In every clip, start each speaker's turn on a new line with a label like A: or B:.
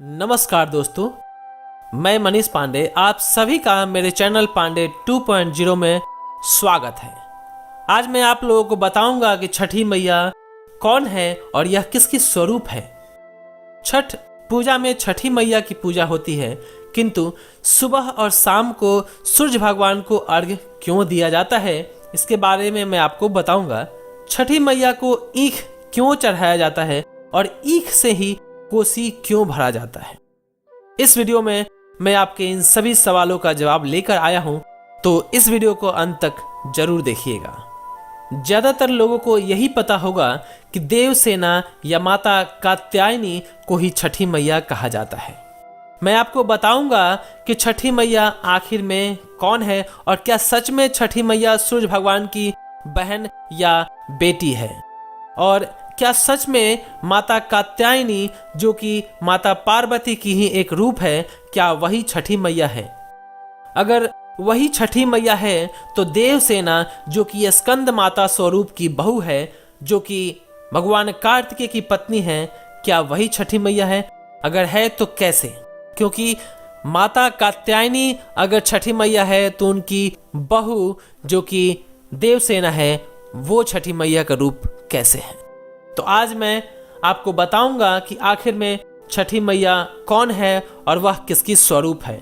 A: नमस्कार दोस्तों, मैं मनीष पांडे आप सभी का मेरे चैनल पांडे 2.0 में स्वागत है। आज मैं आप लोगों को बताऊंगा कि छठी मैया कौन है और यह किसकी स्वरूप है। छठ पूजा में छठी मैया की पूजा होती है, किंतु सुबह और शाम को सूर्य भगवान को अर्घ्य क्यों दिया जाता है, इसके बारे में मैं आपको बताऊंगा। छठी मैया को ईख क्यों चढ़ाया जाता है और ईख से ही कोसी क्यों भरा जाता है। इस वीडियो में मैं आपके इन सभी सवालों का जवाब लेकर आया हूं, तो इस वीडियो को अंत तक जरूर देखिएगा। ज्यादातर लोगों को यही पता होगा कि देवसेना या माता कात्यायनी को ही छठी मैया कहा जाता है। मैं आपको बताऊंगा कि छठी मैया आखिर में कौन है और क्या सच में छठी मैया सूर्य भगवान की बहन या बेटी है, और क्या सच में माता कात्यायनी जो कि माता पार्वती की ही एक रूप है, क्या वही छठी मैया है। अगर वही छठी मैया है तो देवसेना जो कि स्कंद माता स्वरूप की बहू है, जो कि भगवान कार्तिकेय की पत्नी है, क्या वही छठी मैया है? अगर है तो कैसे? क्योंकि माता कात्यायनी अगर छठी मैया है तो उनकी बहू जो कि देवसेना है वो छठी मैया का रूप कैसे है। तो आज मैं आपको बताऊंगा कि आखिर में छठी मैया कौन है और वह किसकी स्वरूप है।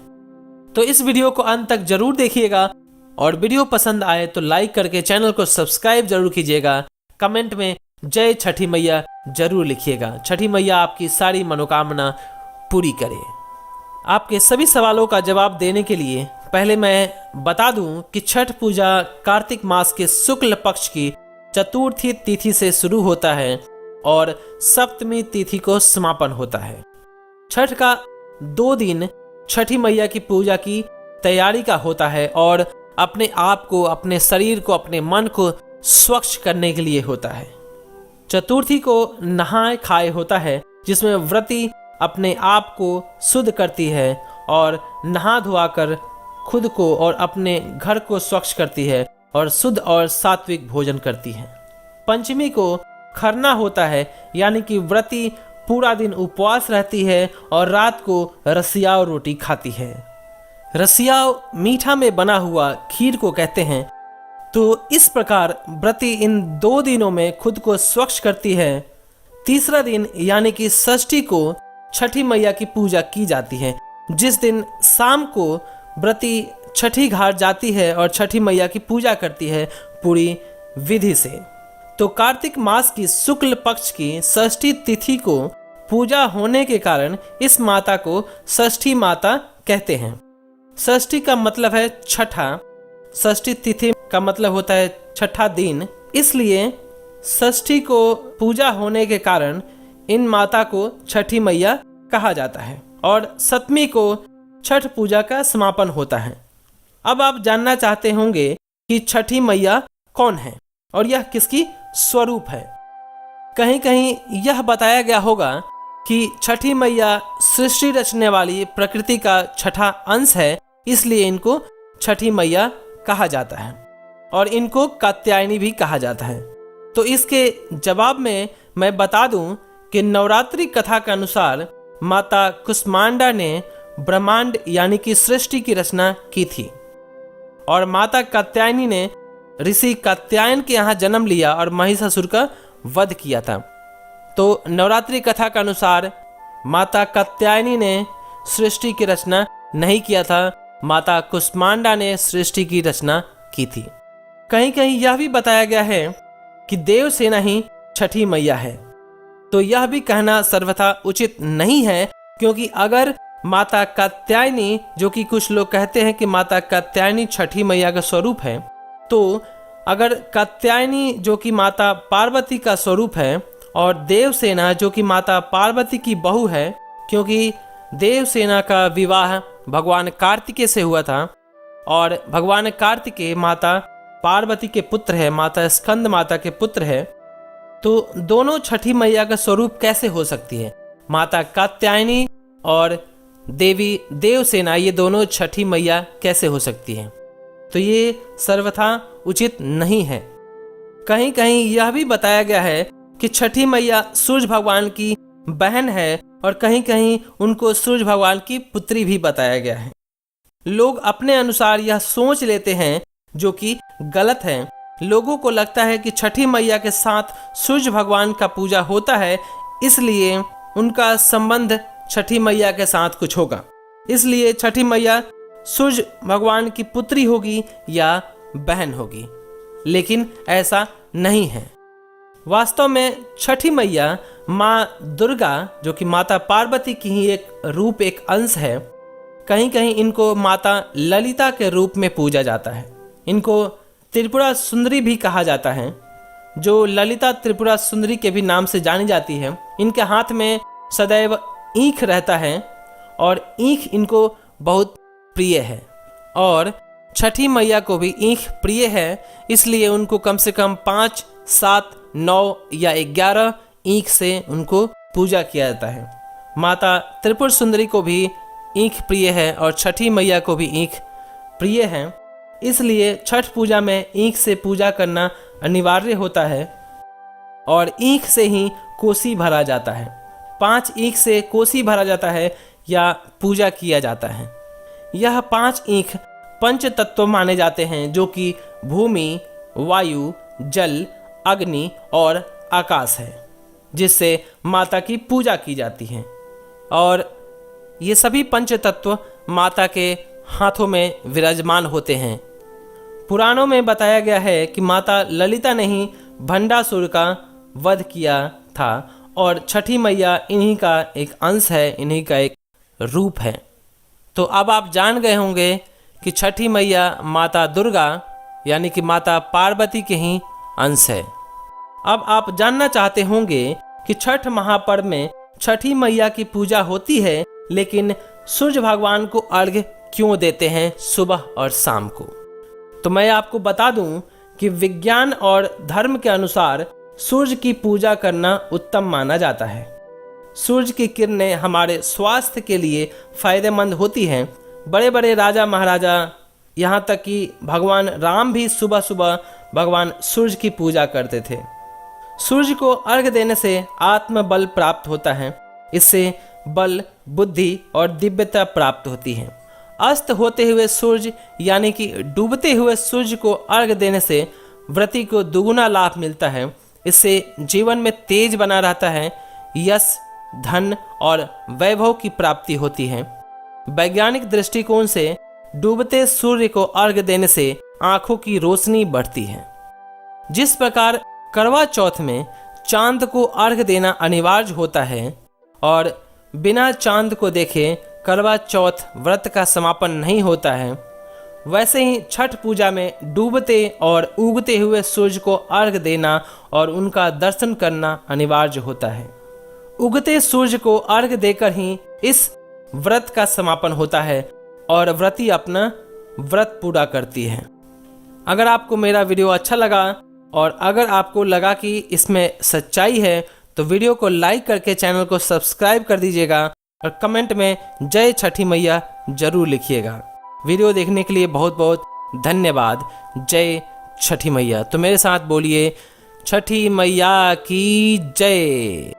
A: तो इस वीडियो को अंत तक जरूर देखिएगा और वीडियो पसंद आए तो लाइक करके चैनल को सब्सक्राइब जरूर कीजिएगा। कमेंट में जय छठी मैया जरूर लिखिएगा। छठी मैया आपकी सारी मनोकामना पूरी करे। आपके सभी सवालों का जवाब देने के लिए पहले मैं बता दूं कि छठ पूजा कार्तिक मास के शुक्ल पक्ष की चतुर्थी तिथि से शुरू होता है और सप्तमी तिथि को समापन होता है। छठ का 2 दिन छठी मैया की पूजा की तैयारी का होता है और अपने आप को, अपने शरीर को, अपने मन को स्वच्छ करने के लिए होता है। चतुर्थी को नहाए खाए होता है, जिसमें व्रती अपने आप को शुद्ध करती है और नहा धोआ कर खुद को और अपने घर को स्वच्छ करती है और शुद्ध और सात्विक भोजन करती है। पंचमी को खरना होता है, यानी कि व्रती पूरा दिन उपवास रहती है और रात को रसियाव रोटी खाती है। रसियाव मीठा में बना हुआ खीर को कहते हैं। तो इस प्रकार व्रती इन 2 दिनों में खुद को स्वच्छ करती है। तीसरा दिन यानी कि षष्ठी को छठी मैया की पूजा की जाती है, जिस दिन शाम को व्रती छठी घाट जाती है और छठी मैया की पूजा करती है पूरी विधि से। तो कार्तिक मास की शुक्ल पक्ष की षष्ठी तिथि को पूजा होने के कारण इस माता को षष्ठी माता कहते हैं। षष्ठी का मतलब है छठा, षष्ठी तिथि का मतलब होता है छठा दिन, इसलिए षष्ठी को पूजा होने के कारण इन माता को छठी मैया कहा जाता है और सप्तमी को छठ पूजा का समापन होता है। अब आप जानना चाहते होंगे कि छठी मैया कौन है और यह किसकी स्वरूप है। कहीं कहीं यह बताया गया होगा कि छठी मैया सृष्टि रचने वाली प्रकृति का छठा अंश है, इसलिए इनको छठी मैया कहा जाता है और इनको कात्यायनी भी कहा जाता है। तो इसके जवाब में मैं बता दूं कि नवरात्रि कथा के अनुसार माता कुष्मांडा ने ब्रह्मांड यानी कि सृष्टि की रचना की थी और माता कात्यायनी ने ऋषि कात्यायन के यहाँ जन्म लिया और महिषासुर का वध किया था। तो नवरात्रि कथा के अनुसार माता कात्यायनी ने सृष्टि की रचना नहीं किया था, माता कुष्मांडा ने सृष्टि की रचना की थी। कहीं कहीं यह भी बताया गया है कि देवसेना ही छठी मैया है। तो यह भी कहना सर्वथा उचित नहीं है, क्योंकि अगर माता कात्यायनी, जो कि कुछ लोग कहते हैं कि माता कात्यायनी छठी मैया का स्वरूप है, तो अगर कात्यायनी जो कि माता पार्वती का स्वरूप है और देवसेना जो कि माता पार्वती की बहू है, क्योंकि देवसेना का विवाह भगवान कार्तिकेय से हुआ था और भगवान कार्तिकेय माता पार्वती के पुत्र है, माता स्कंद माता के पुत्र है, तो दोनों छठी मैया का स्वरूप कैसे हो सकती है? माता कात्यायनी और देवी देवसेना, ये दोनों छठी मैया कैसे हो सकती है? तो ये सर्वथा उचित नहीं है। कहीं कहीं यह भी बताया गया है कि छठी मैया सूर्य भगवान की बहन है और कहीं कहीं उनको सूर्य भगवान की पुत्री भी बताया गया है। लोग अपने अनुसार यह सोच लेते हैं जो कि गलत है। लोगों को लगता है कि छठी मैया के साथ सूर्य भगवान का पूजा होता है, इसलिए उनका संबंध छठी मैया के साथ कुछ होगा, इसलिए छठी मैया सूर्य भगवान की पुत्री होगी या बहन होगी। लेकिन ऐसा नहीं है। वास्तव में छठी मैया माँ दुर्गा, जो कि माता पार्वती की ही एक रूप, एक अंश है। कहीं कहीं इनको माता ललिता के रूप में पूजा जाता है। इनको त्रिपुरा सुंदरी भी कहा जाता है, जो ललिता त्रिपुरा सुंदरी के भी नाम से जानी जाती है। इनके हाथ में सदैव ईंख रहता है और ईंख इनको बहुत प्रिय है, और छठी मैया को भी ईंख प्रिय है, इसलिए उनको कम से कम 5, 7, 9 या 11 ईंख से उनको पूजा किया जाता है। माता त्रिपुर सुंदरी को भी ईंख प्रिय है और छठी मैया को भी ईंख प्रिय है, इसलिए छठ पूजा में ईंख से पूजा करना अनिवार्य होता है और ईंख से ही कोसी भरा जाता है। 5 ईंख से कोसी भरा जाता है या पूजा किया जाता है। यह 5 ईंख पंच तत्व माने जाते हैं, जो कि भूमि, वायु, जल, अग्नि और आकाश है, जिससे माता की पूजा की जाती है। और ये सभी पंच तत्व माता के हाथों में विराजमान होते हैं। पुराणों में बताया गया है कि माता ललिता ने ही भंडासुर का वध किया था और छठी मैया इन्हीं का एक अंश है, इन्हीं का एक रूप है। तो अब आप जान गए होंगे कि छठी मैया माता दुर्गा यानी कि माता पार्वती के ही अंश है। अब आप जानना चाहते होंगे कि छठ महापर्व में छठी मैया की पूजा होती है, लेकिन सूर्य भगवान को अर्घ्य क्यों देते हैं सुबह और शाम को? तो मैं आपको बता दूं कि विज्ञान और धर्म के अनुसार सूर्य की पूजा करना उत्तम माना जाता है। सूर्य की किरणें हमारे स्वास्थ्य के लिए फायदेमंद होती हैं। बड़े बड़े राजा महाराजा, यहाँ तक कि भगवान राम भी सुबह सुबह भगवान सूर्य की पूजा करते थे। सूर्य को अर्घ्य देने से आत्मबल प्राप्त होता है। इससे बल, बुद्धि और दिव्यता प्राप्त होती है। अस्त होते हुए सूर्य यानी कि डूबते हुए सूर्य को अर्घ्य देने से व्रती को दुगुना लाभ मिलता है। इससे जीवन में तेज बना रहता है, यश, धन और वैभव की प्राप्ति होती है। वैज्ञानिक दृष्टिकोण से डूबते सूर्य को अर्घ्य देने से आंखों की रोशनी बढ़ती है। जिस प्रकार करवा चौथ में चांद को अर्घ्य देना अनिवार्य होता है और बिना चांद को देखे करवा चौथ व्रत का समापन नहीं होता है, वैसे ही छठ पूजा में डूबते और उगते हुए सूर्य को अर्घ्य देना और उनका दर्शन करना अनिवार्य होता है। उगते सूर्य को अर्घ्य देकर ही इस व्रत का समापन होता है और व्रती अपना व्रत पूरा करती है। अगर आपको मेरा वीडियो अच्छा लगा और अगर आपको लगा कि इसमें सच्चाई है, तो वीडियो को लाइक करके चैनल को सब्सक्राइब कर दीजिएगा और कमेंट में जय छठी मैया जरूर लिखिएगा। वीडियो देखने के लिए बहुत बहुत धन्यवाद। जय छठी मैया। तो मेरे साथ बोलिए, छठी मैया की जय।